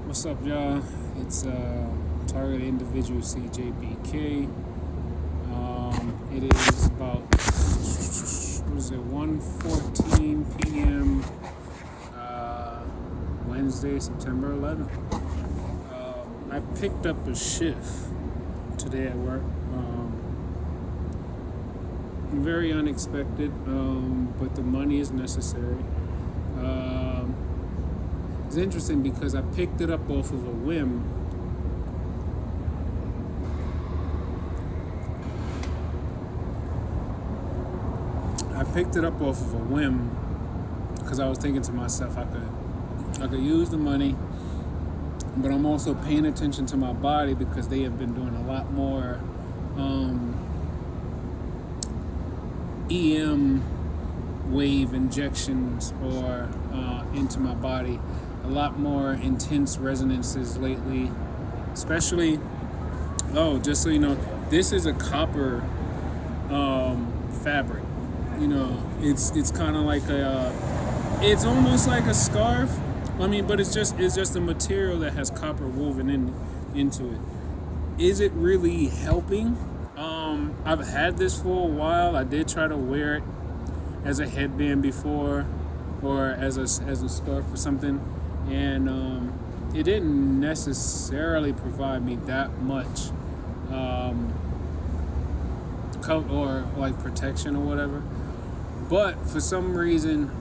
What's up, y'all? It's Target Individual CJBK. It is about what is it? 1:14 p.m. Uh, Wednesday, September 11th. I picked up a shift today at work. Very unexpected, but the money is necessary. Um, it's interesting because I picked it up off of a whim. I picked it up off of a whim because I was thinking to myself I could use the money, but I'm also paying attention to my body because they have been doing a lot more um, EM wave injections or into my body, a lot more intense resonances lately, especially. Oh, just so you know, this is a copper fabric. It's kind of like it's almost like a scarf. I mean, but it's just a material that has copper woven into it. Is it really helping? I've had this for a while. I did try to wear it as a headband before, or as a scarf or something, and it didn't necessarily provide me that much um, coat or like protection or whatever. But for some reason,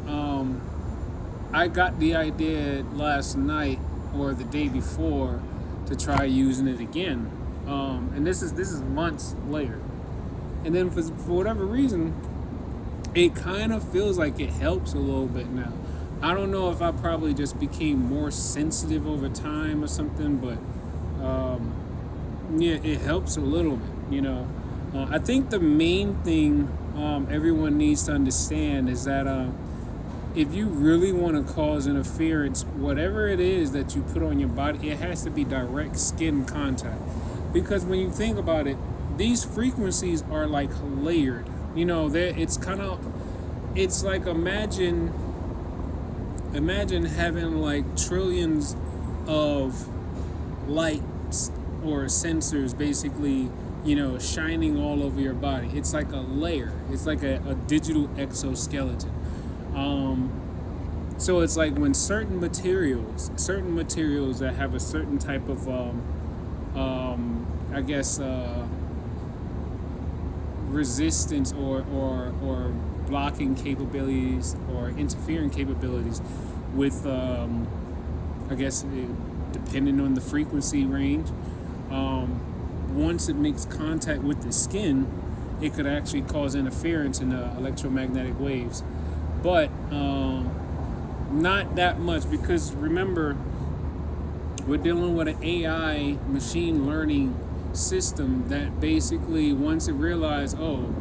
I got the idea last night or the day before to try using it again, and this is months later. And then for whatever reason, it kind of feels like it helps a little bit now. I don't know if I probably just became more sensitive over time or something, but yeah, it helps a little bit. I think the main thing everyone needs to understand is that if you really want to cause interference, whatever it is that you put on your body, it has to be direct skin contact. Because when you think about it, these frequencies are like layered. It's kind of, it's like imagine having like trillions of lights or sensors basically, shining all over your body. It's like a layer. It's like a digital exoskeleton. Um, so it's like when certain materials that have a certain type of, I guess, resistance or blocking capabilities or interfering capabilities with, I guess, depending on the frequency range. Once it makes contact with the skin, it could actually cause interference in the electromagnetic waves. But not that much, because remember, we're dealing with an AI machine learning system that basically, once it realizes, oh,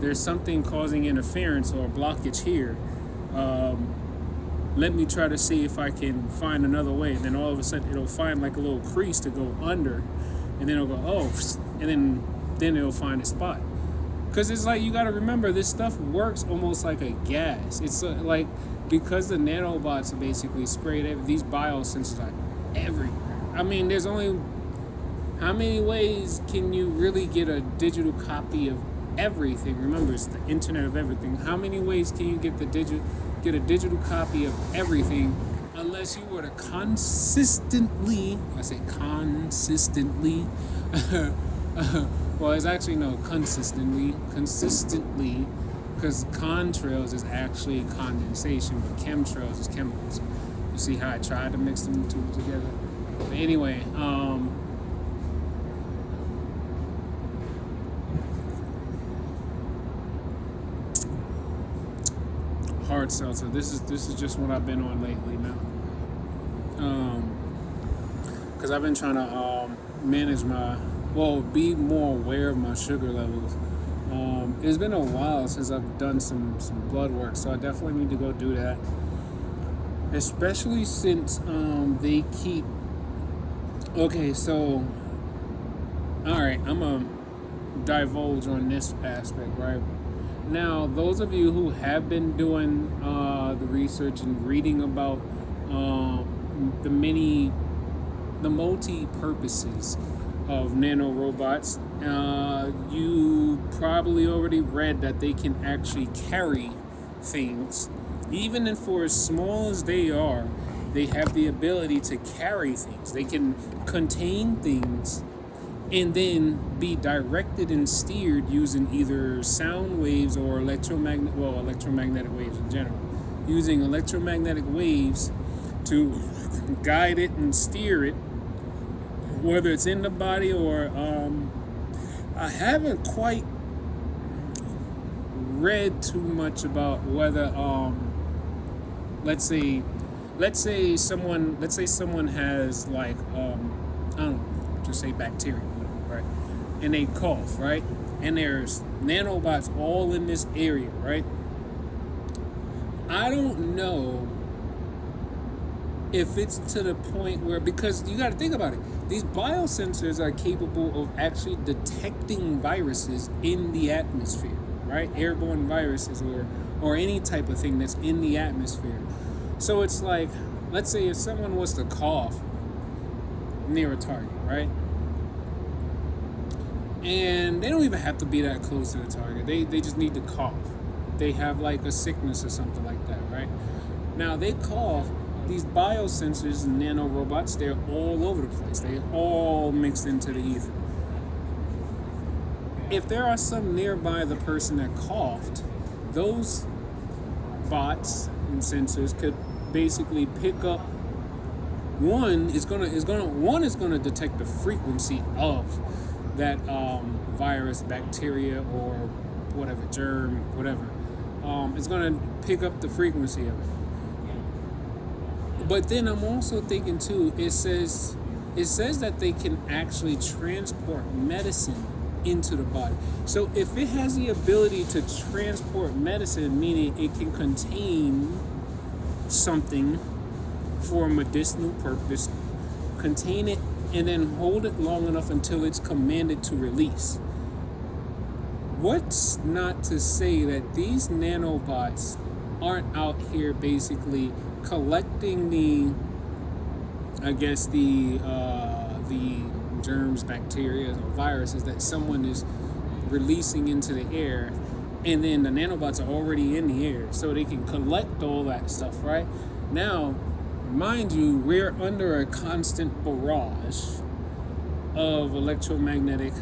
there's something causing interference or blockage here, let me try to see if I can find another way. And then all of a sudden, it'll find like a little crease to go under, and then it'll go, oh, and then it'll find a spot. Because it's like, you got to remember, this stuff works almost like a gas. It's like, because the nanobots are basically sprayed, these biosensors are everywhere. I mean, there's only, how many ways can you really get a digital copy of everything? Remember, it's the internet of everything. How many ways can you get a digital copy of everything, unless you were to consistently, I say consistently, well, it's actually no, consistently, because contrails is actually condensation, but chemtrails is chemicals. You see how I tried to mix them two together? But anyway, hard seltzer. This is just what I've been on lately now. Because I've been trying to manage be more aware of my sugar levels. It's been a while since I've done some blood work, so I definitely need to go do that. Especially since they keep. Okay, so all right, I'm gonna divulge on this aspect, right? Now, those of you who have been doing the research and reading about the many the multi-purposes of nanorobots. You probably already read that they can actually carry things, even if for as small as they are. They have the ability to carry things. They can contain things and then be directed and steered using either sound waves or electromagnetic waves in general, using electromagnetic waves to guide it and steer it, whether it's in the body or I haven't quite read too much about whether let's say someone has like I don't know, just say bacteria, right? And they cough, right? And there's nanobots all in this area, right? I don't know if it's to the point where, because you got to think about it, these biosensors are capable of actually detecting viruses in the atmosphere, right? Airborne viruses or any type of thing that's in the atmosphere. So it's like, let's say if someone was to cough near a target, right? And they don't even have to be that close to the target. They just need to cough. They have like a sickness or something like that, right? Now they cough. These biosensors and nanorobots, they're all over the place. They're all mixed into the ether. If there are some nearby the person that coughed, those bots and sensors could basically pick up. One is gonna detect the frequency of that virus, bacteria, or whatever germ, whatever. It's gonna pick up the frequency of it. But then I'm also thinking too, it says that they can actually transport medicine into the body. So if it has the ability to transport medicine, meaning it can contain something for a medicinal purpose, contain it and then hold it long enough until it's commanded to release. What's not to say that these nanobots aren't out here basically collecting the germs, bacteria, or viruses that someone is releasing into the air, and then the nanobots are already in the air, so they can collect all that stuff, right? Now, mind you, we're under a constant barrage of electromagnetic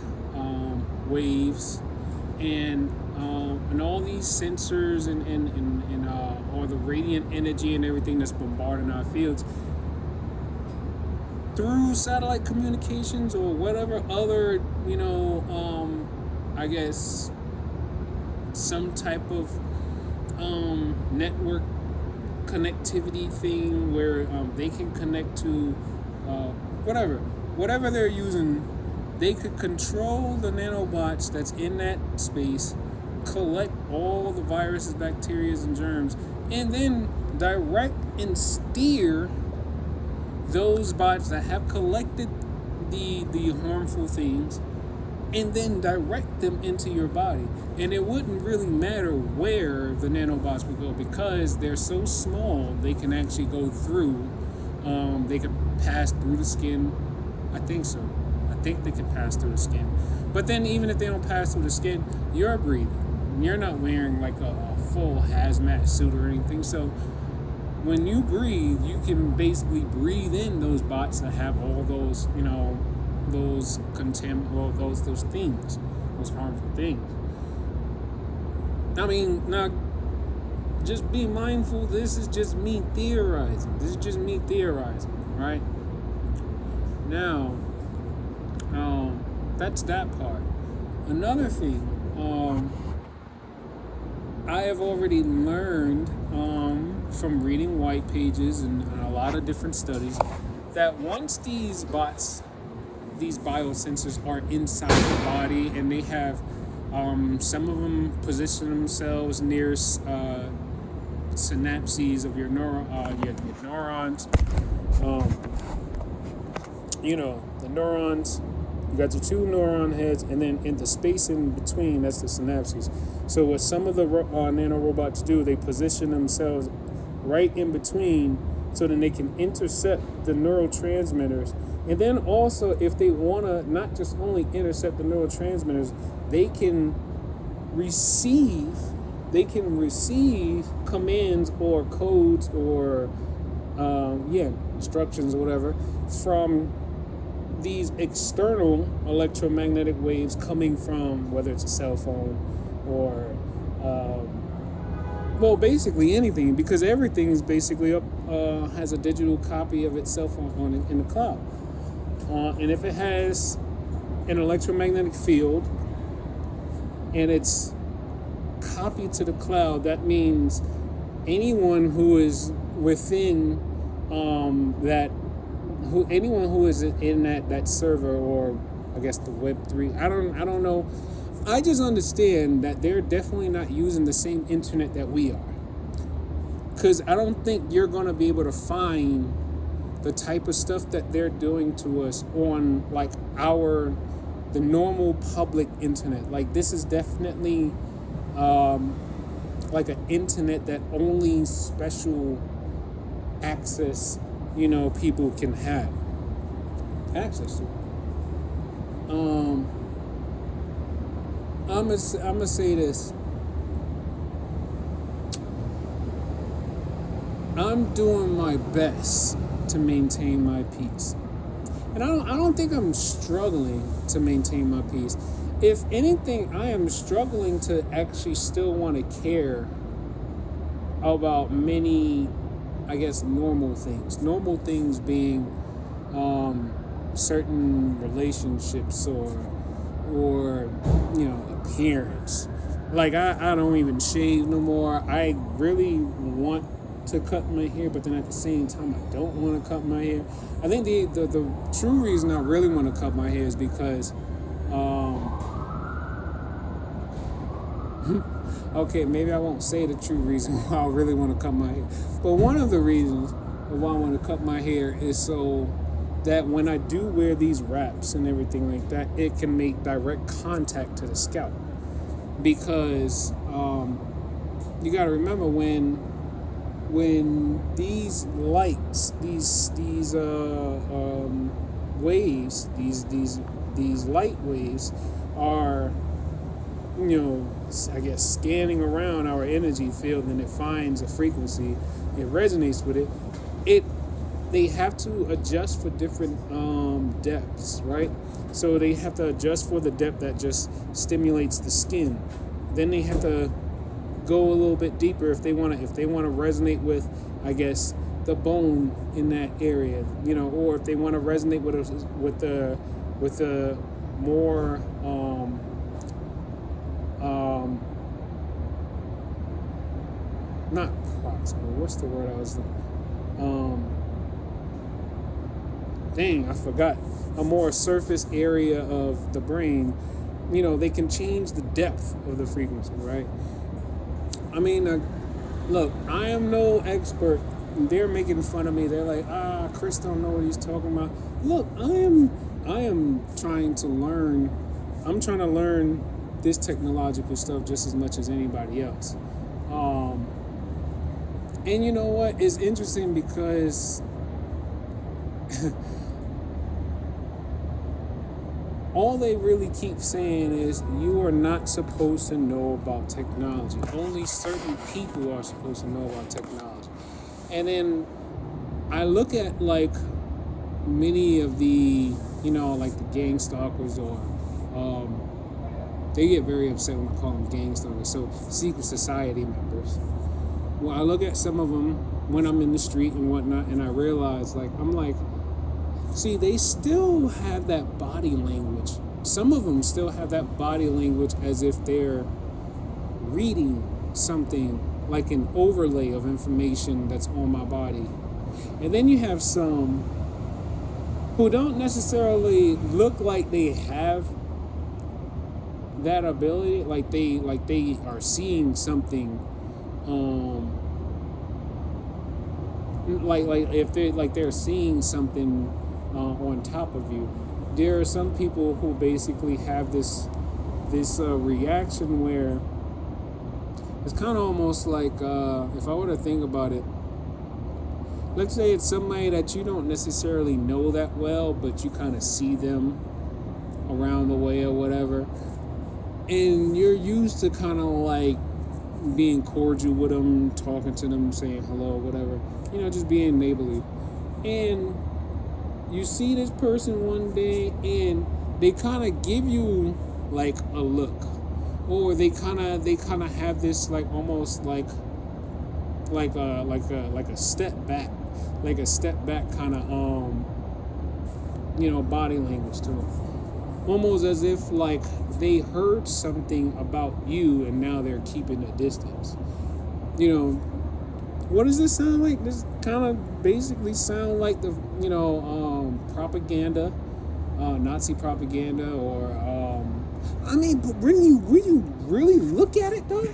waves and all these sensors and all the radiant energy and everything that's bombarding our fields through satellite communications or whatever other, I guess some type of network connectivity thing where they can connect to whatever they're using. They could control the nanobots that's in that space, collect all the viruses, bacteria, and germs, and then direct and steer those bots that have collected the harmful things, and then direct them into your body. And it wouldn't really matter where the nanobots would go, because they're so small they can actually go through. They could pass through the skin. I think so. I think they can pass through the skin. But then even if they don't pass through the skin, you're breathing. You're not wearing like a full hazmat suit or anything. So when you breathe, you can basically breathe in those bots that have all those, those those things, those harmful things. I mean, now, just be mindful, this is just me theorizing. Right? Now, that's that part. Another thing, I have already learned from reading white pages and a lot of different studies that once these bots, these biosensors are inside the body and they have some of them position themselves near synapses of your neurons. The neurons, you got your two neuron heads, and then in the space in between, that's the synapses. So what some of the nanorobots do, they position themselves right in between so then they can intercept the neurotransmitters. And then also, if they want to not just only intercept the neurotransmitters, they can receive commands or codes or instructions or whatever from these external electromagnetic waves coming from, whether it's a cell phone or basically anything, because everything is basically has a digital copy of itself in the cloud. And if it has an electromagnetic field and it's copied to the cloud, that means anyone who is within anyone who is in that server, or I guess the Web3, I don't know. I just understand that they're definitely not using the same internet that we are, because I don't think you're going to be able to find the type of stuff that they're doing to us on like the normal public internet. Like, this is definitely like an internet that only special access, people can have access to. I'm gonna say this. I'm doing my best to maintain my peace, and I don't think I'm struggling to maintain my peace. If anything, I am struggling to actually still want to care about many, I guess, normal things. Normal things being certain relationships or appearance. Like, I don't even shave no more. I really want to cut my hair, but then at the same time I don't want to cut my hair. I think the true reason I really want to cut my hair is because okay, maybe I won't say the true reason why I really want to cut my hair, but one of the reasons why I want to cut my hair is so that when I do wear these wraps and everything like that, it can make direct contact to the scalp. Because you got to remember, when these lights, these waves, these light waves are, I guess, scanning around our energy field, and it finds a frequency, it resonates with it. They have to adjust for different depths, right? So they have to adjust for the depth that just stimulates the skin. Then they have to go a little bit deeper if they want to resonate with, I guess, the bone in that area, or if they want to resonate with the more not proximal. What's the word I was dang, I forgot. A more surface area of the brain, they can change the depth of the frequency, right? I mean, look, I am no expert. They're making fun of me. They're like, Chris don't know what he's talking about. Look, I am trying to learn. I'm trying to learn this technological stuff just as much as anybody else. And you know what? It's interesting because all they really keep saying is you are not supposed to know about technology. Only certain people are supposed to know about technology. And then I look at like many of the, like the gang stalkers, or they get very upset when I call them gang stalkers. So secret society members. Well, I look at some of them when I'm in the street and whatnot, and I realize, see, they still have that body language. Some of them still have that body language as if they're reading something, like an overlay of information that's on my body. And then you have some who don't necessarily look like they have that ability, like they are seeing something, if they're seeing something on top of you. There are some people who basically have this reaction where it's kind of almost like, if I were to think about it, let's say it's somebody that you don't necessarily know that well, but you kind of see them around the way or whatever, and you're used to kind of like being cordial with them, talking to them, saying hello, whatever, just being neighborly. And you see this person one day, and they kind of give you like a look, or they kind of have this like almost like a step back, kind of body language to them, almost as if like they heard something about you and now they're keeping a distance. What does this sound like? This kind of basically sound like the propaganda, Nazi propaganda, or but when you really look at it though,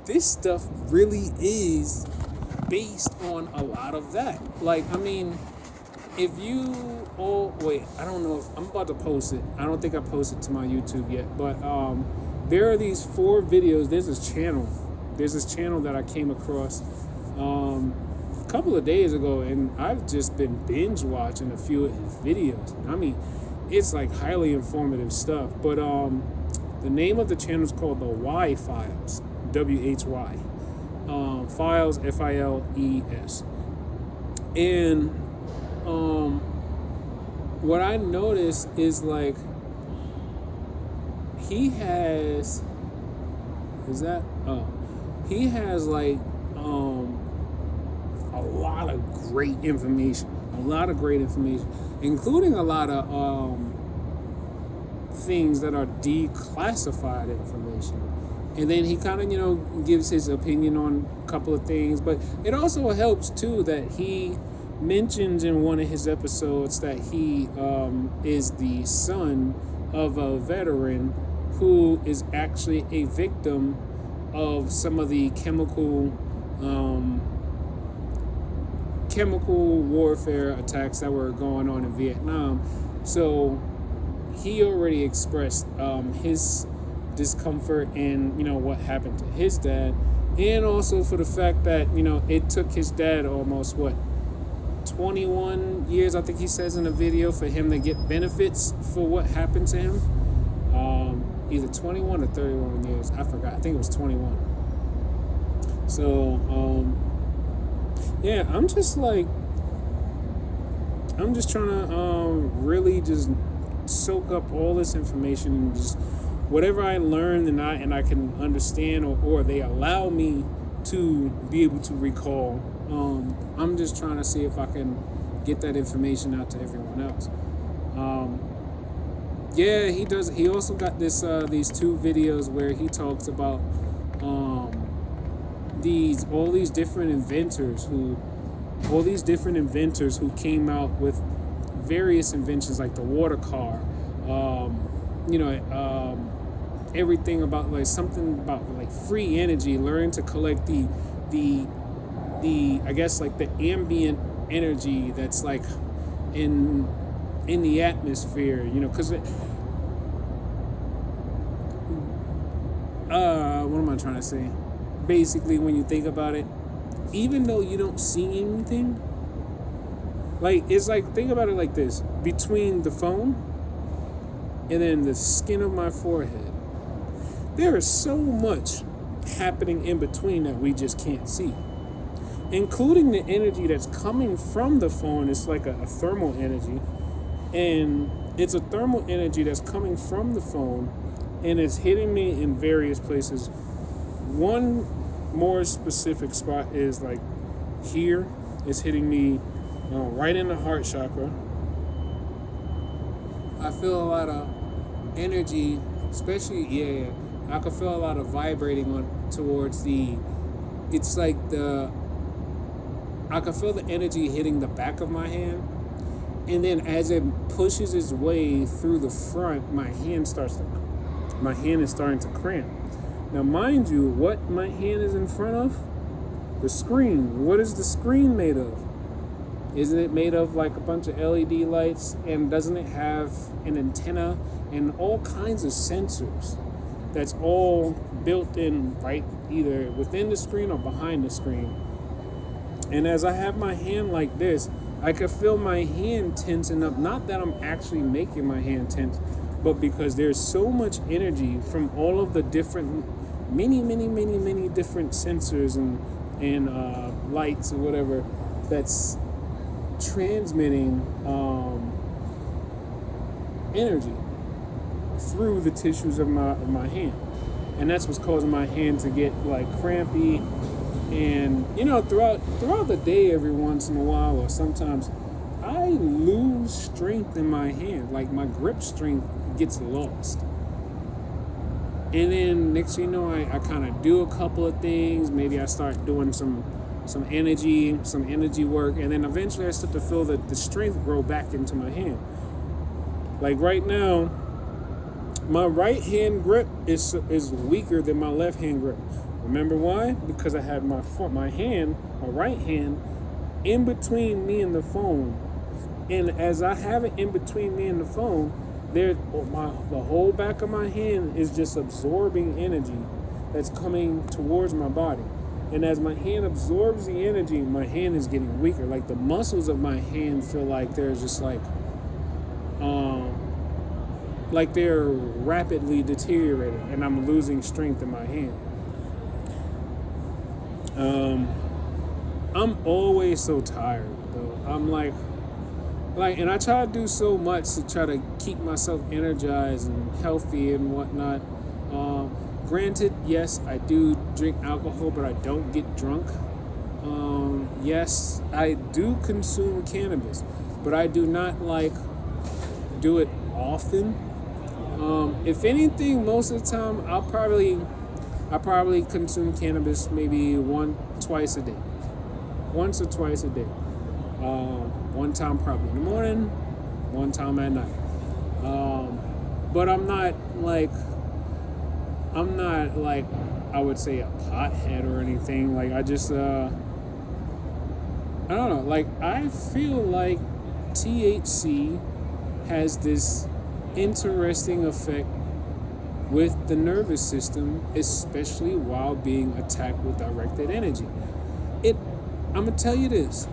this stuff really is based on a lot of that. Like, if you, wait, I don't know if I'm about to post it. I don't think I posted to my YouTube yet, but there are these 4 videos. There's this channel that I came across a couple of days ago, and I've just been binge watching a few of his videos. It's like highly informative stuff. But the name of the channel is called the Why Files, WHY, Files, FILES, and what I noticed is like he has like a lot of great information, including a lot of things that are declassified information. And then he kind of, gives his opinion on a couple of things. But it also helps, too, that he mentions in one of his episodes that he is the son of a veteran who is actually a victim of some of the chemical warfare attacks that were going on in Vietnam. So he already expressed his discomfort and what happened to his dad, and also for the fact that it took his dad almost 21 years, I think he says in the video, for him to get benefits for what happened to him. Either 21 or 31 years, I forgot. I think it was 21. So yeah, I'm just trying to really just soak up all this information, and just whatever I learned and I can understand, or they allow me to be able to recall. I'm just trying to see if I can get that information out to everyone else. Yeah, he does. He also got these 2 videos where he talks about all these different inventors who came out with various inventions, like the water car, everything about like something about like free energy, learning to collect the I guess like the ambient energy that's like in the atmosphere, because what am I trying to say? Basically, when you think about it, even though you don't see anything, like, it's like, think about it like this: between the phone and then the skin of my forehead, there is so much happening in between that we just can't see, including the energy that's coming from the phone. It's like a thermal energy, and it's a thermal energy that's coming from the phone, and it's hitting me in various places. One more specific spot is like here. It's hitting me right in the heart chakra. I feel a lot of energy, especially, I can feel a lot of vibrating towards it's like I can feel the energy hitting the back of my hand, and then as it pushes its way through the front, my hand is starting to cramp. Now, mind you, what my hand is in front of? The screen. What is the screen made of? Isn't it made of like a bunch of LED lights? And doesn't it have an antenna and all kinds of sensors? That's all built in, right, either within the screen or behind the screen. And as I have my hand like this, I could feel my hand tensing up. Not that I'm actually making my hand tense, but because there's so much energy from all of the different, many different sensors and lights or whatever that's transmitting energy through the tissues of my hand. And that's what's causing my hand to get like crampy. And throughout the day, every once in a while, or sometimes, I lose strength in my hand. Like my grip strength gets lost. And then next thing you know, I kind of do a couple of things. Maybe I start doing some energy work, and then eventually I start to feel the strength grow back into my hand. Like right now, my right hand grip is weaker than my left hand grip. Remember why? Because I had my right hand, in between me and the phone. And as I have it in between me and the phone, the whole back of my hand is just absorbing energy that's coming towards my body. And as my hand absorbs the energy, my hand is getting weaker. Like the muscles of my hand feel like they're just like they're rapidly deteriorating, and I'm losing strength in my hand. I'm always so tired though. I'm like, and I try to do so much to try to keep myself energized and healthy and whatnot. Granted, yes, I do drink alcohol, but I don't get drunk. Yes, I do consume cannabis, but I do not do it often. If anything, most of the time I probably consume cannabis maybe once or twice a day. One time probably in the morning, one time at night. But I'm not I would say a pothead or anything. Like I just I don't know. Like I feel like THC has this interesting effect with the nervous system, especially while being attacked with directed energy. I'm gonna tell you this.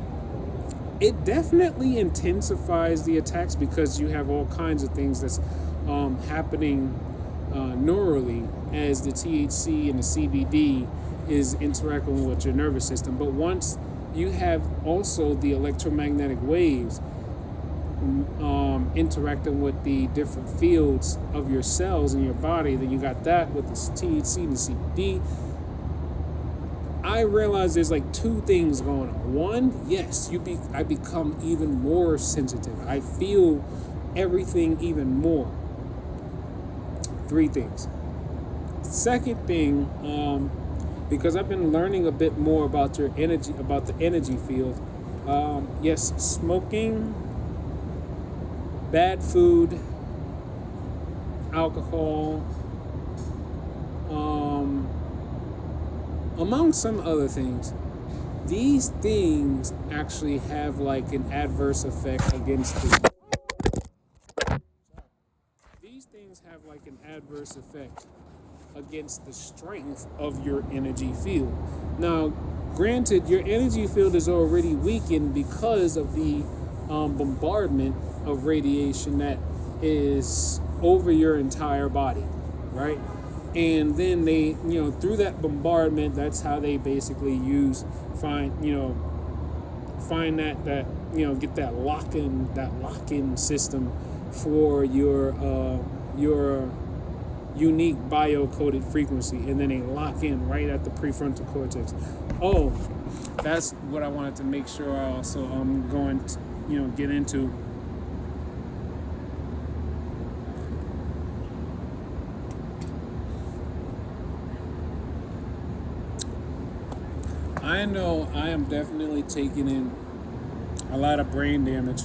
It definitely intensifies the attacks because you have all kinds of things that's happening neurally as the THC and the CBD is interacting with your nervous system. But once you have also the electromagnetic waves interacting with the different fields of your cells in your body, then you got that with the THC and the CBD. I realize there's like two things going on. One, yes, I become even more sensitive. I feel everything even more. Three things. Second thing, because I've been learning a bit more about the energy field. Yes, smoking, bad food, alcohol, among some other things. These things actually have like an adverse effect against the. These things have like an adverse effect against the strength of your energy field. Now, granted, your energy field is already weakened because of the bombardment of radiation that is over your entire body, right? And then they, through that bombardment, that's how they basically find that get that lock-in system for your unique bio-coded frequency, and then they lock in right at the prefrontal cortex. Oh, that's what I wanted to make sure I also going to get into. I know I am definitely taking in a lot of brain damage.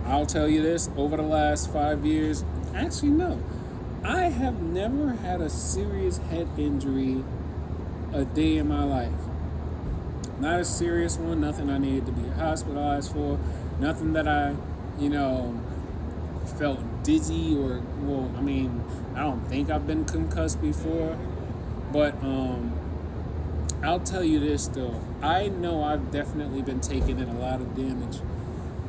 I'll tell you this, over the last 5 years, actually no, I have never had a serious head injury a day in my life. Not a serious one, nothing I needed to be hospitalized for, nothing that I, felt dizzy or, I don't think I've been concussed before, but I'll tell you this though. I know I've definitely been taking in a lot of damage,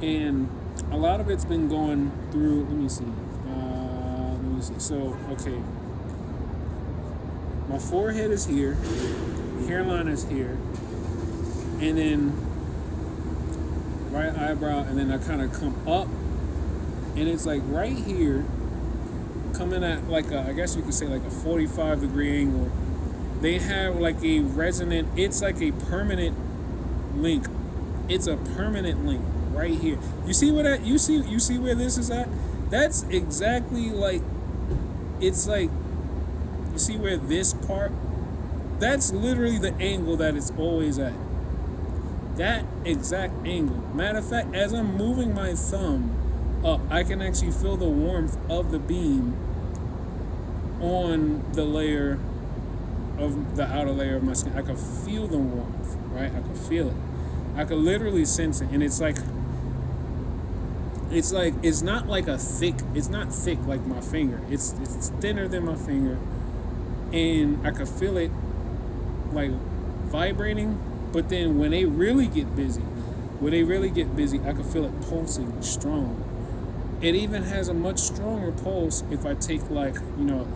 and a lot of it's been going through. Let me see. Let me see. So okay, my forehead is here, hairline is here, and then right eyebrow, and then I kind of come up, and it's like right here, coming at like a, I guess you could say like a 45-degree angle. They have like a resonant. It's like a permanent link. It's a permanent link right here. You see where that? You see where this is at? That's exactly like. It's like. You see where this part? That's literally the angle that it's always at. That exact angle. Matter of fact, as I'm moving my thumb up, I can actually feel the warmth of the beam on the layer of the outer layer of my skin. I can feel the warmth, right? I can feel it. I can literally sense it, and it's not like a thick. It's not thick like my finger. It's thinner than my finger, and I can feel it like vibrating. But then when they really get busy, I can feel it pulsing strong. It even has a much stronger pulse if I take like,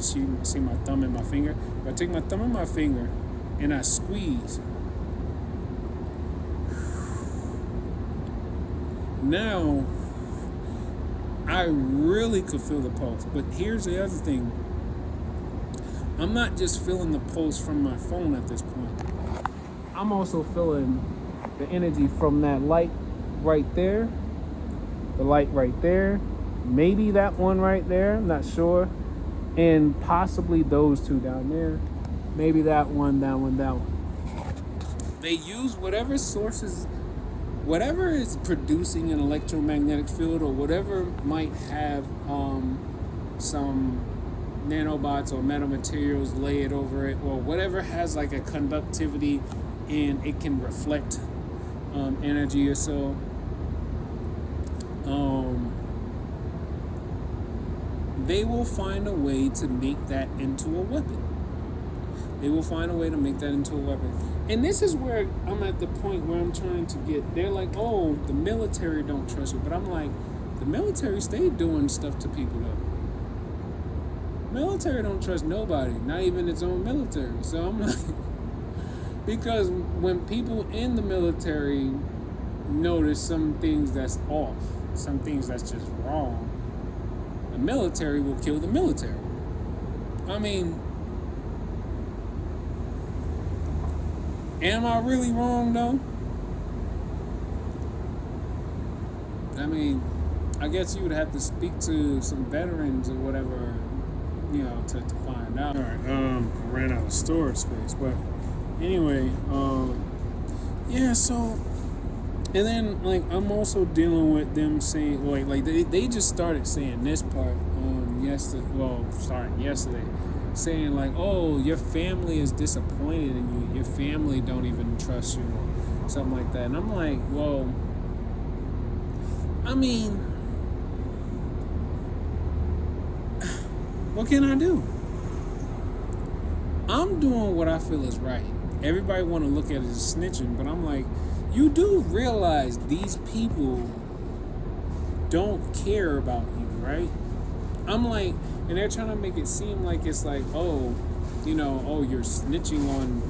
see my thumb and my finger? If I take my thumb and my finger and I squeeze, now I really could feel the pulse. But here's the other thing. I'm not just feeling the pulse from my phone at this point. I'm also feeling the energy from that light right there, the light right there, maybe that one right there, I'm not sure, and possibly those two down there, maybe that one. They use whatever sources, whatever is producing an electromagnetic field, or whatever might have some nanobots or metamaterials layered over it, or whatever has like a conductivity and it can reflect energy or so. They will find a way to make that into a weapon. And this is where I'm at the point where I'm trying to get. They're like, oh, the military don't trust you. But I'm like, the military stayed doing stuff to people though. Military don't trust nobody, not even its own military. So I'm like, because when people in the military notice some things that's off, some things that's just wrong, the military will kill the military. I mean, am I really wrong though? I mean, I guess you would have to speak to some veterans or whatever, to find out. All right, I ran out of storage space, but anyway, yeah, so, and then, like, I'm also dealing with them saying, like they just started saying this part yesterday, saying, like, oh, your family is disappointed in you, your family don't even trust you, or something like that, and I'm like, well, I mean, what can I do? I'm doing what I feel is right. Everybody want to look at it as snitching, but I'm like, you do realize these people don't care about you, right? I'm like, and they're trying to make it seem like it's like, oh, you're snitching on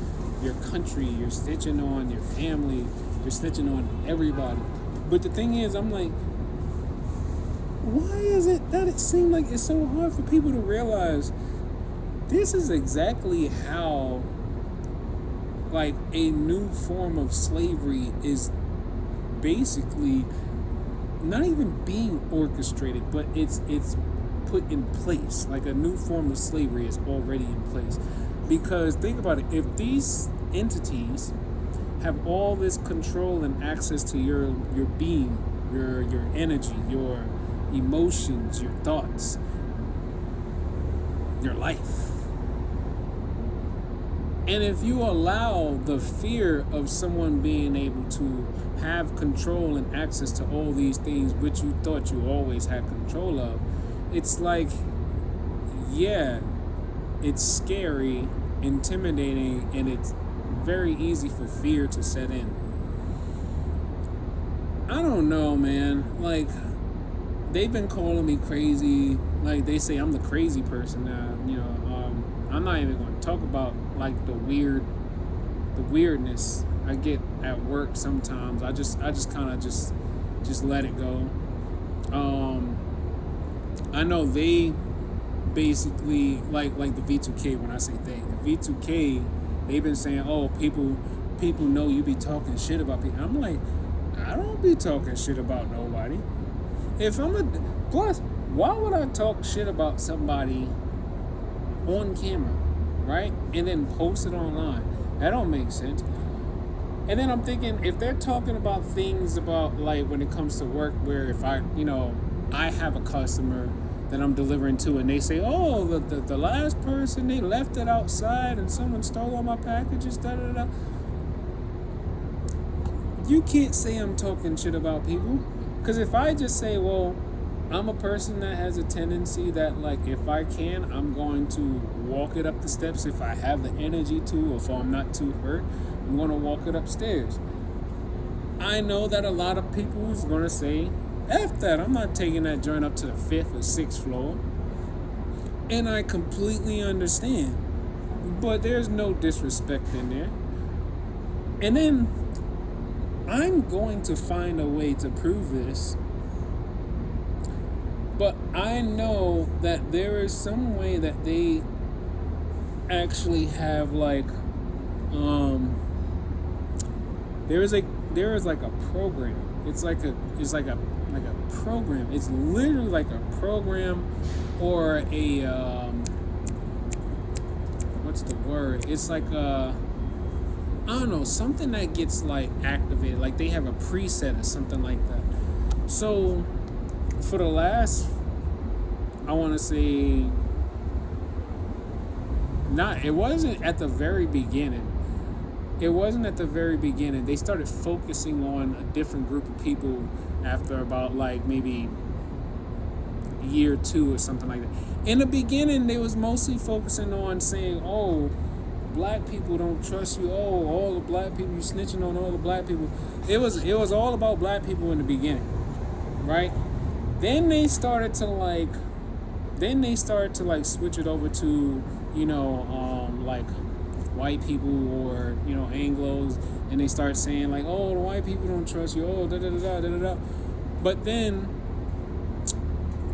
your country, you're snitching on your family, you're snitching on everybody. But the thing is, I'm like, why is it that it seems like it's so hard for people to realize this is exactly how, like, a new form of slavery is basically not even being orchestrated, but it's put in place. Like, a new form of slavery is already in place. Because think about it, if these entities have all this control and access to your being, your energy, your emotions, your thoughts, your life. And if you allow the fear of someone being able to have control and access to all these things which you thought you always had control of, it's like, yeah, it's scary, intimidating, and it's very easy for fear to set in. I don't know, man. Like, they've been calling me crazy. Like, they say I'm the crazy person now. I'm not even going to talk about like the weirdness I get at work sometimes. I just kind of just let it go. I know they basically like the V2K. When I say they, the V2K, they've been saying, oh, people know you be talking shit about people. I'm like, I don't be talking shit about nobody. Plus, why would I talk shit about somebody on camera, right? And then post it online? That don't make sense. And then I'm thinking, if they're talking about things about, like, when it comes to work, where if I have a customer that I'm delivering to, and they say, oh, the last person, they left it outside and someone stole all my packages, da-da-da. You can't say I'm talking shit about people. Because if I just say, well, I'm a person that has a tendency that, like, if I can, I'm going to walk it up the steps if I have the energy to, or if I'm not too hurt, I'm going to walk it upstairs. I know that a lot of people is going to say, F that, I'm not taking that joint up to the 5th or 6th floor. And I completely understand. But there's no disrespect in there. And then I'm going to find a way to prove this. But I know that there is some way that they actually have, like, there is like a program. It's like a program. It's literally like a program, or a what's the word? It's like I don't know, something that gets like activated. Like they have a preset or something like that. So for the last, I want to say, it wasn't at the very beginning. They started focusing on a different group of people after about like maybe year 2 or something like that. In the beginning, they was mostly focusing on saying, oh, black people don't trust you. Oh, all the black people, you snitching on all the black people. It was all about black people in the beginning, right? Then they started to like switch it over to, like white people, or, Anglos, and they start saying like, oh, the white people don't trust you. Oh, da da da da da da. But then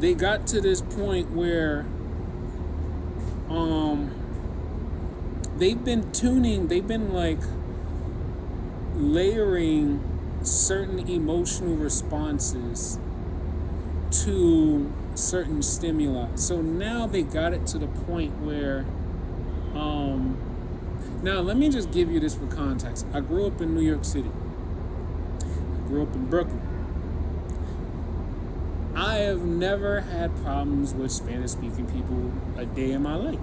they got to this point where they've been like layering certain emotional responses to certain stimuli. So now they got it to the point where now let me just give you this for context. I grew up in New York City. I grew up in Brooklyn. I have never had problems with Spanish-speaking people a day in my life.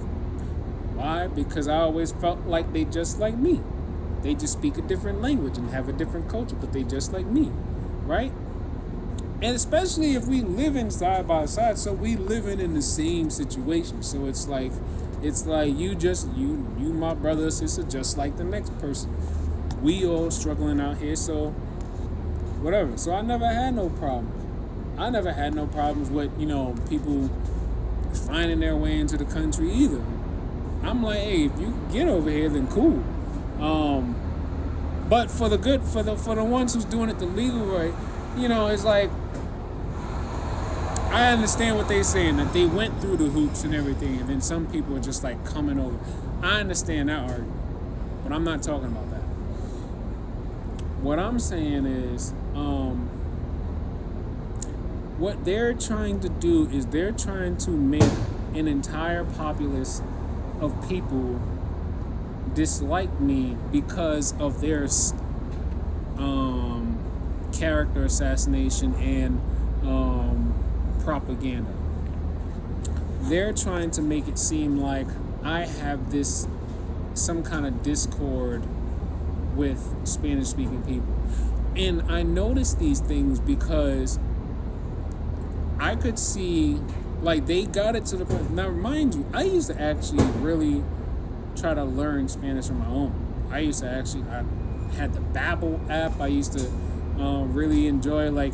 Why? Because I always felt like they just like me. They just speak a different language and have a different culture, but they just like me, right? And especially if we live in side by side, so we living in the same situation. So it's like you my brother or sister, just like the next person. We all struggling out here, so whatever. So I never had no problems. I never had no problems with, people finding their way into the country either. I'm like, hey, if you get over here, then cool. But for the ones who's doing it the legal way, it's like, I understand what they're saying, that they went through the hoops and everything, and then some people are just like coming over. I understand that argument, but I'm not talking about that. What I'm saying is, what they're trying to do is they're trying to make an entire populace of people dislike me because of their character assassination and propaganda. They're trying to make it seem like I have some kind of discord with Spanish-speaking people. And I noticed these things because I could see, like, they got it to the point. Now, mind you, I used to actually really try to learn Spanish on my own. I used to actually, I had the Babbel app. I used to really enjoy like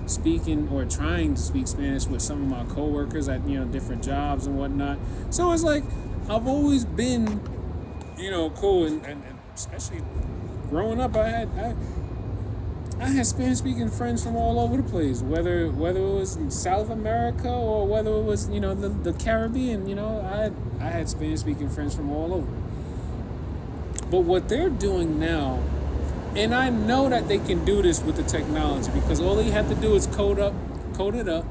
speaking or trying to speak Spanish with some of my coworkers at different jobs and whatnot. So it's like I've always been cool, and especially growing up, I had Spanish speaking friends from all over the place, whether it was in South America or whether it was the Caribbean. I had Spanish speaking friends from all over. But what they're doing now, and I know that they can do this with the technology, because all they have to do is code it up,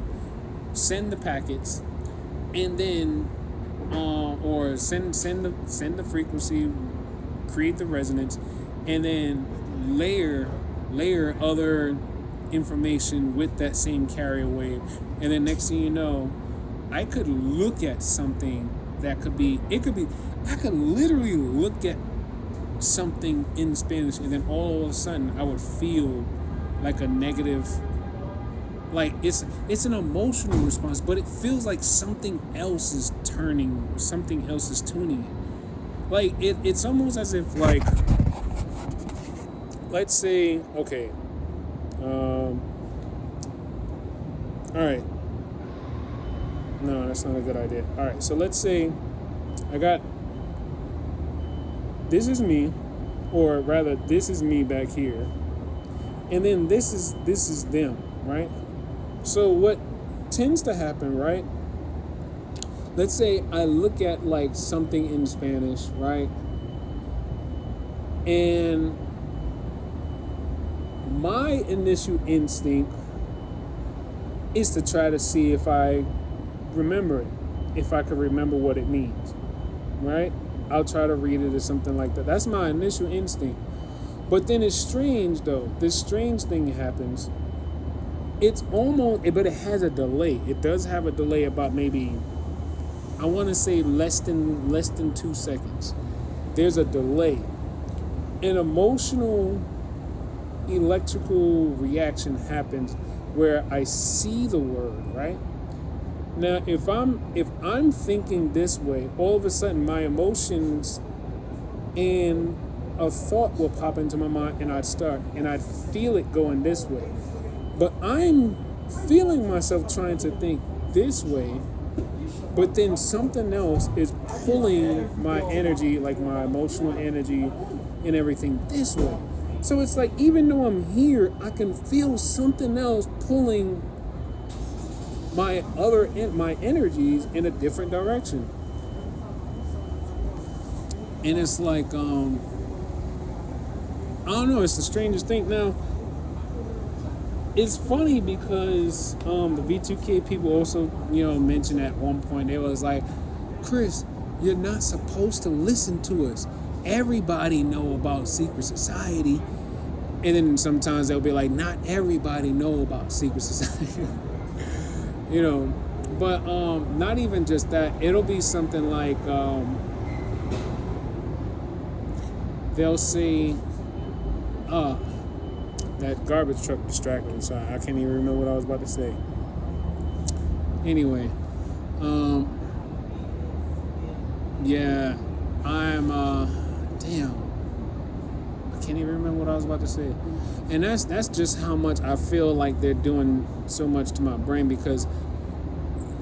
send the packets, and then or send the frequency, create the resonance, and then layer other information with that same carrier wave, and then next thing you know, I could look at something that I could literally look at something in Spanish, and then all of a sudden I would feel like a negative, like it's an emotional response, but it feels like something else is turning, something else is tuning it. Like it's almost as if, like, let's say, okay, all right, no, that's not a good idea. All right, so let's say this is me, or rather, this is me back here, and then this is them, right? So what tends to happen, right? Let's say I look at like something in Spanish, right? And my initial instinct is to try to see if I remember it, if I could remember what it means, right? I'll try to read it or something like that. That's my initial instinct. But then it's strange, though. This strange thing happens. But it has a delay. It does have a delay, about maybe, I want to say less than 2 seconds. There's a delay. An emotional electrical reaction happens where I see the word, right? Now, if I'm thinking this way, all of a sudden my emotions and a thought will pop into my mind, and I'd feel it going this way. But I'm feeling myself trying to think this way, but then something else is pulling my energy, like my emotional energy and everything, this way. So it's like, even though I'm here, I can feel something else pulling my energies in a different direction. And it's like, I don't know, it's the strangest thing. Now, it's funny because the V2K people also, mentioned at one point, they was like, Chris, you're not supposed to listen to us. Everybody know about secret society. And then sometimes they'll be like, not everybody know about secret society. But not even just that. It'll be something like, they'll say, that garbage truck distracted me, so I can't even remember what I was about to say. Anyway, yeah, I'm, damn, I can't even remember what I was about to say. And that's just how much I feel like they're doing so much to my brain, because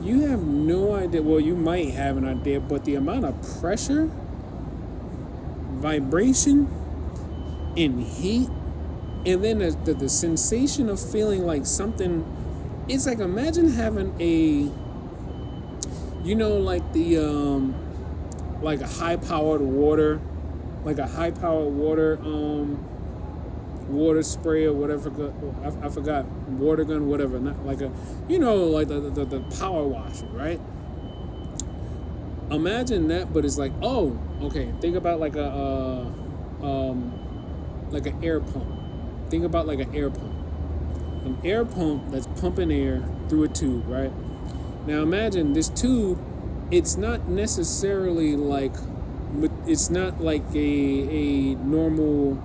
you have no idea, well, you might have an idea, but the amount of pressure, vibration, and heat, and then the sensation of feeling like something, it's like, imagine having like a high-powered water, water spray or whatever, I forgot, water gun, whatever, not like a, like the power washer, right? Imagine that, but it's like, oh, okay, think about like an air pump. Think about like an air pump. An air pump that's pumping air through a tube, right? Now imagine this tube, it's not necessarily like, it's not like a normal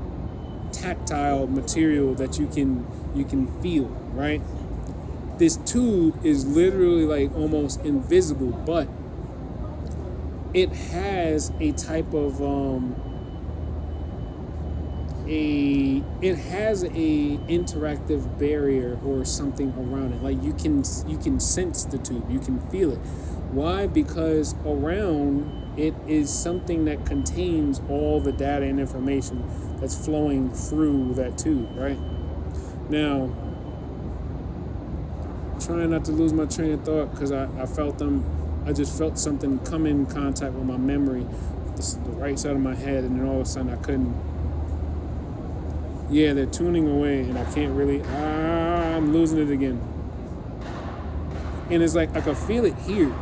tactile material that you can feel, right? This tube is literally like almost invisible, but it has a type of a interactive barrier or something around it. Like you can sense the tube, you can feel it. Why? Because around it is something that contains all the data and information that's flowing through that tube, right? Now, trying not to lose my train of thought because I just felt something come in contact with my memory, the right side of my head, and then all of a sudden I couldn't. Yeah, they're tuning away, and I can't really. I'm losing it again. And it's like I could feel it here.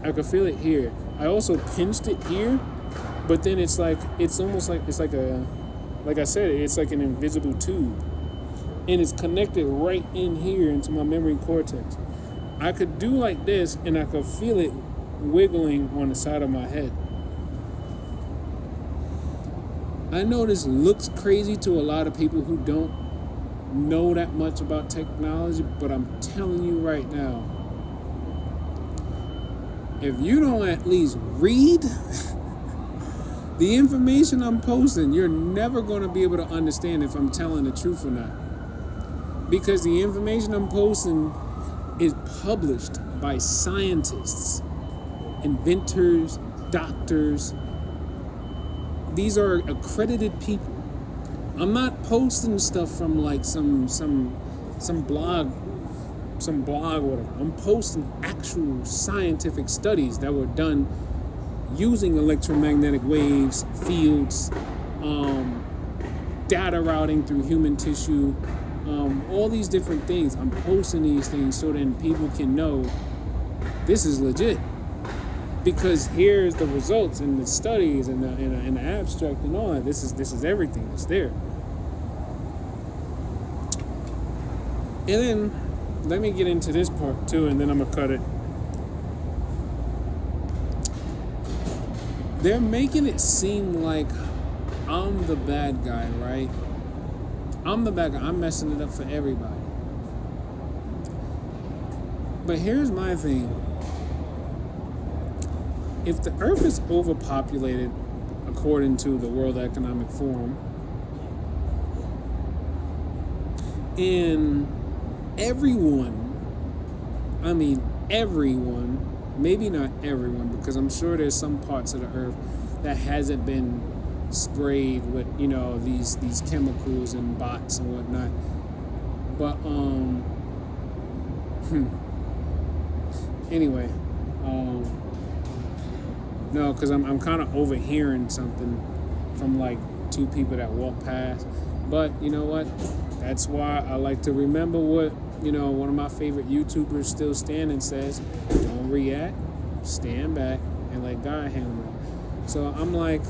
I could feel it here. I also pinched it here, but then it's almost like it's like like I said, it's like an invisible tube, and it's connected right in here into my memory cortex. I could do like this, and I could feel it wiggling on the side of my head. I know this looks crazy to a lot of people who don't know that much about technology, but I'm telling you right now, if you don't at least read the information I'm posting, you're never going to be able to understand if I'm telling the truth or not. Because the information I'm posting is published by scientists, inventors, doctors. These are accredited people. I'm not posting stuff from like some blog or whatever. I'm posting actual scientific studies that were done using electromagnetic waves, fields, data routing through human tissue, all these different things. I'm posting these things so then people can know this is legit. Because here's the results and the studies and the abstract and all that. This is everything that's there. And then let me get into this part too, and then I'm gonna cut it. They're making it seem like I'm the bad guy, right? I'm the bad guy. I'm messing it up for everybody. But here's my thing. If the earth is overpopulated, according to the World Economic Forum, and everyone, maybe not everyone, because I'm sure there's some parts of the earth that hasn't been sprayed with, these chemicals and bots and whatnot. But, anyway, no, because I'm kind of overhearing something from like two people that walk past. But you know what? That's why I like to remember what, one of my favorite YouTubers, Still Standing, says: don't react, stand back, and let God handle it. So I'm like,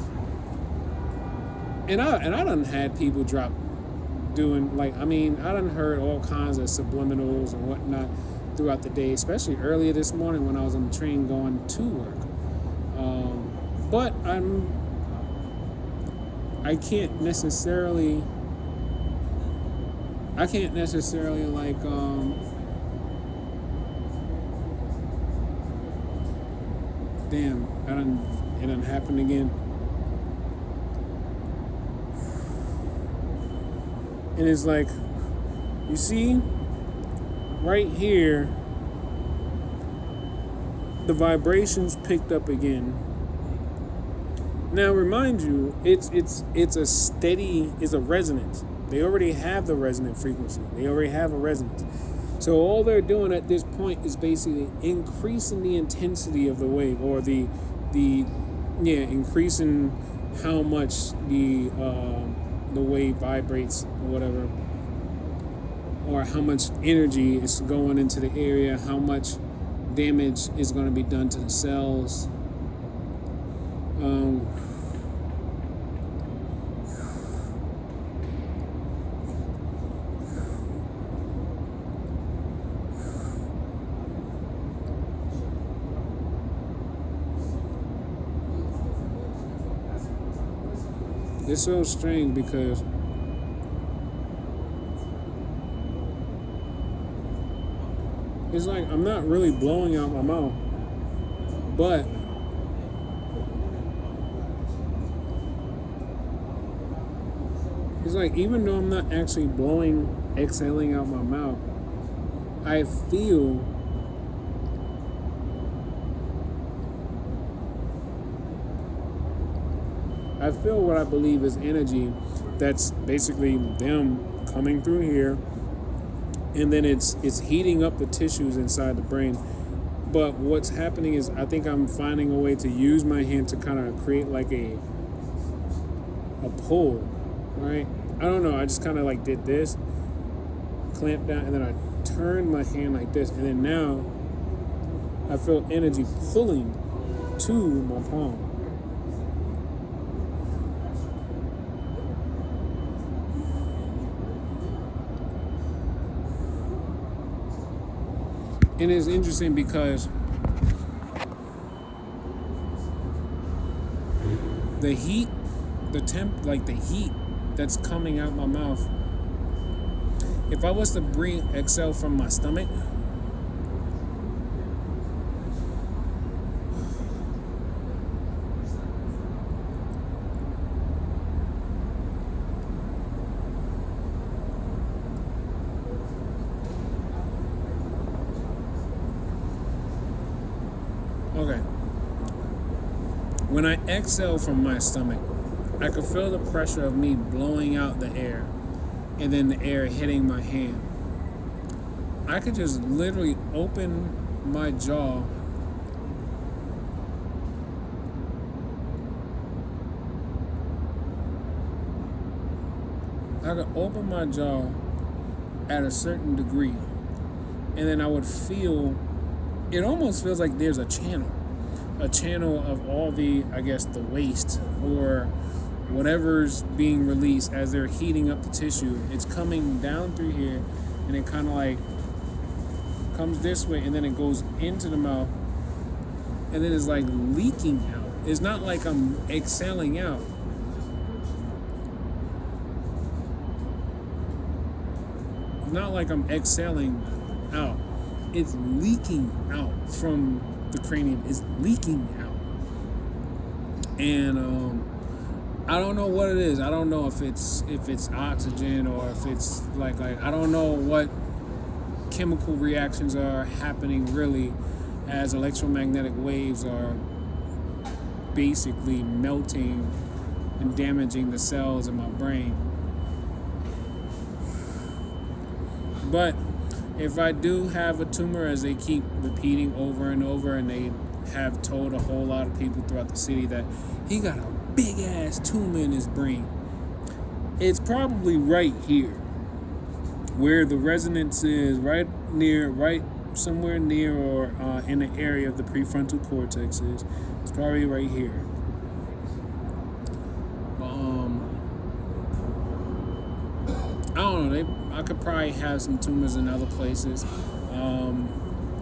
and I done had people drop doing I done heard all kinds of subliminals and whatnot throughout the day, especially earlier this morning when I was on the train going to work. But I can't necessarily like damn, it done happened again. And it's like, you see, right here, the vibrations picked up again. Now, remind you, it's a resonance. They already have the resonant frequency. They already have a resonance. So all they're doing at this point is basically increasing the intensity of the wave, or increasing how much the wave vibrates or whatever, or how much energy is going into the area, how much damage is going to be done to the cells. It's so strange because it's like I'm not really blowing out my mouth, but It's like even though I'm not actually exhaling out my mouth, I feel what I believe is energy that's basically them coming through here, and then it's heating up the tissues inside the brain. But what's happening is I think I'm finding a way to use my hand to kind of create like a pull, right? I don't know. I just kind of like did this, clamp down, and then I turned my hand like this, and then now I feel energy pulling to my palm. And it's interesting because the heat, the heat that's coming out my mouth, if I was to exhale from my stomach, okay. When I exhale from my stomach, I could feel the pressure of me blowing out the air and then the air hitting my hand. I could just literally open my jaw at a certain degree, and then I would feel, it almost feels like there's a channel of all the, I guess, the waste or whatever's being released as they're heating up the tissue. It's coming down through here, and it kind of like comes this way, and then it goes into the mouth, and then it's like leaking out. It's not like I'm exhaling out. It's not like I'm exhaling out. It's leaking out from the cranium. It's leaking out. And I don't know what it is. I don't know if it's oxygen or if it's like I don't know what chemical reactions are happening really as electromagnetic waves are basically melting and damaging the cells in my brain. But if I do have a tumor, as they keep repeating over and over, and they have told a whole lot of people throughout the city that he got a big ass tumor in his brain, it's probably right here where the resonance is, right somewhere near or in the area of the prefrontal cortex is. It's probably right here. I don't know. I could probably have some tumors in other places.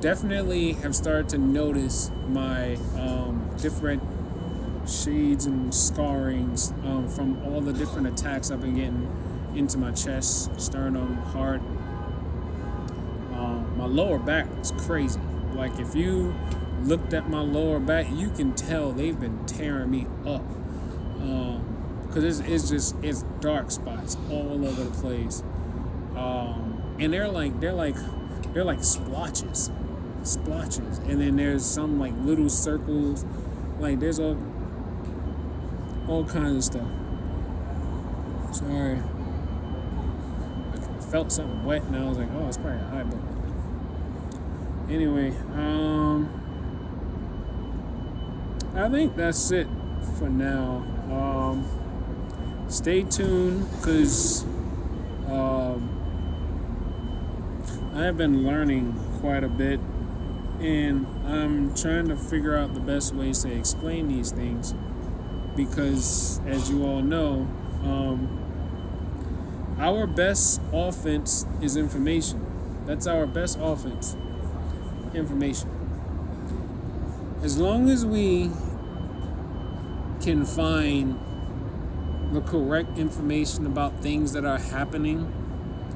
Definitely have started to notice my different shades and scarrings from all the different attacks I've been getting into my chest, sternum, heart. My lower back is crazy. Like if you looked at my lower back, you can tell they've been tearing me up. Because it's dark spots all over the place. And they're like splotches, and then there's some like little circles, like there's all kinds of stuff. Sorry, I felt something wet, and I was like, oh, it's probably a high button. Anyway, I think that's it for now. Stay tuned, because I have been learning quite a bit, and I'm trying to figure out the best ways to explain these things, because as you all know, our best offense is information. That's our best offense, information. As long as we can find the correct information about things that are happening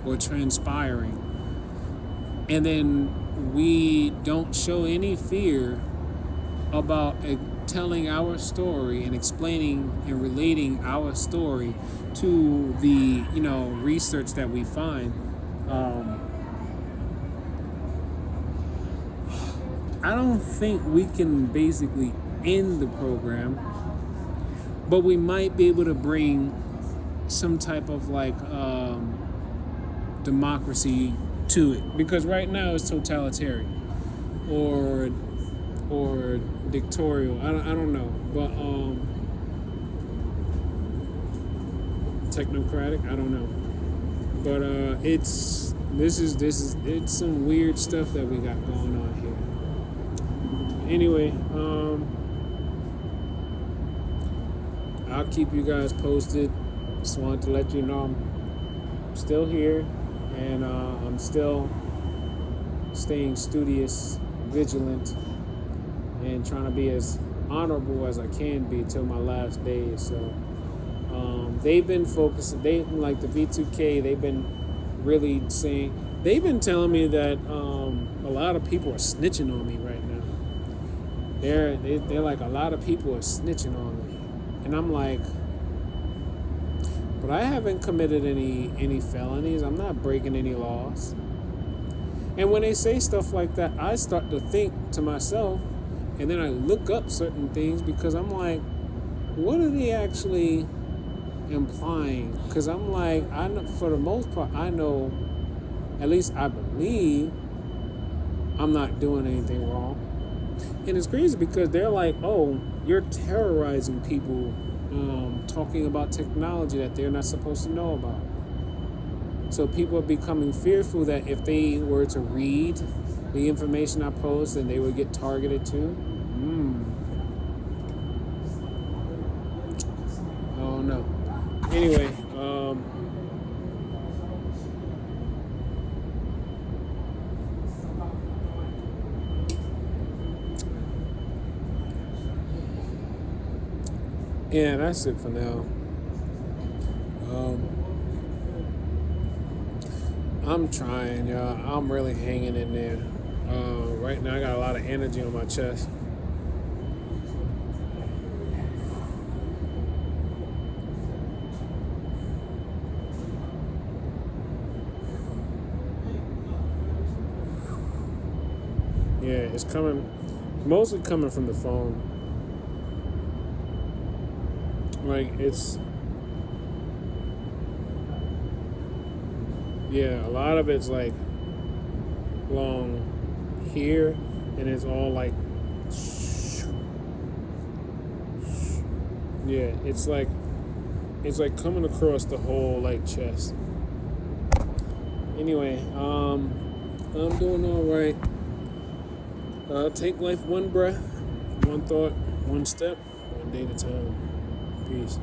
or transpiring, and then we don't show any fear about telling our story and explaining and relating our story to the research that we find. um, I don't think we can basically end the program, but we might be able to bring some type of democracy to it, because right now it's totalitarian or dictatorial. I don't know, but technocratic. I don't know, but it's some weird stuff that we got going on here. Anyway, I'll keep you guys posted. Just wanted to let you know I'm still here, and I'm still staying studious, vigilant, and trying to be as honorable as I can be till my last days. So they've been focusing. They like the V2K. They've been really saying. They've been telling me that a lot of people are snitching on me right now. They're like, a lot of people are snitching on me, and I'm like, but I haven't committed any felonies. I'm not breaking any laws. And when they say stuff like that, I start to think to myself, and then I look up certain things, because I'm like, what are they actually implying? Because I'm like, I know, for the most part, I know, at least I believe, I'm not doing anything wrong. And it's crazy because they're like, oh, you're terrorizing people, talking about technology that they're not supposed to know about. So people are becoming fearful that if they were to read the information I post, then they would get targeted too. Oh no. Anyway, yeah, that's it for now. I'm trying, y'all. I'm really hanging in there. Right now, I got a lot of energy on my chest. Yeah, it's coming, mostly coming from the phone. Like, yeah, a lot of it's like long here, and it's all like, yeah, it's like coming across the whole like chest. Anyway, I'm doing all right. Take life one breath, one thought, one step, one day at a time. Peace.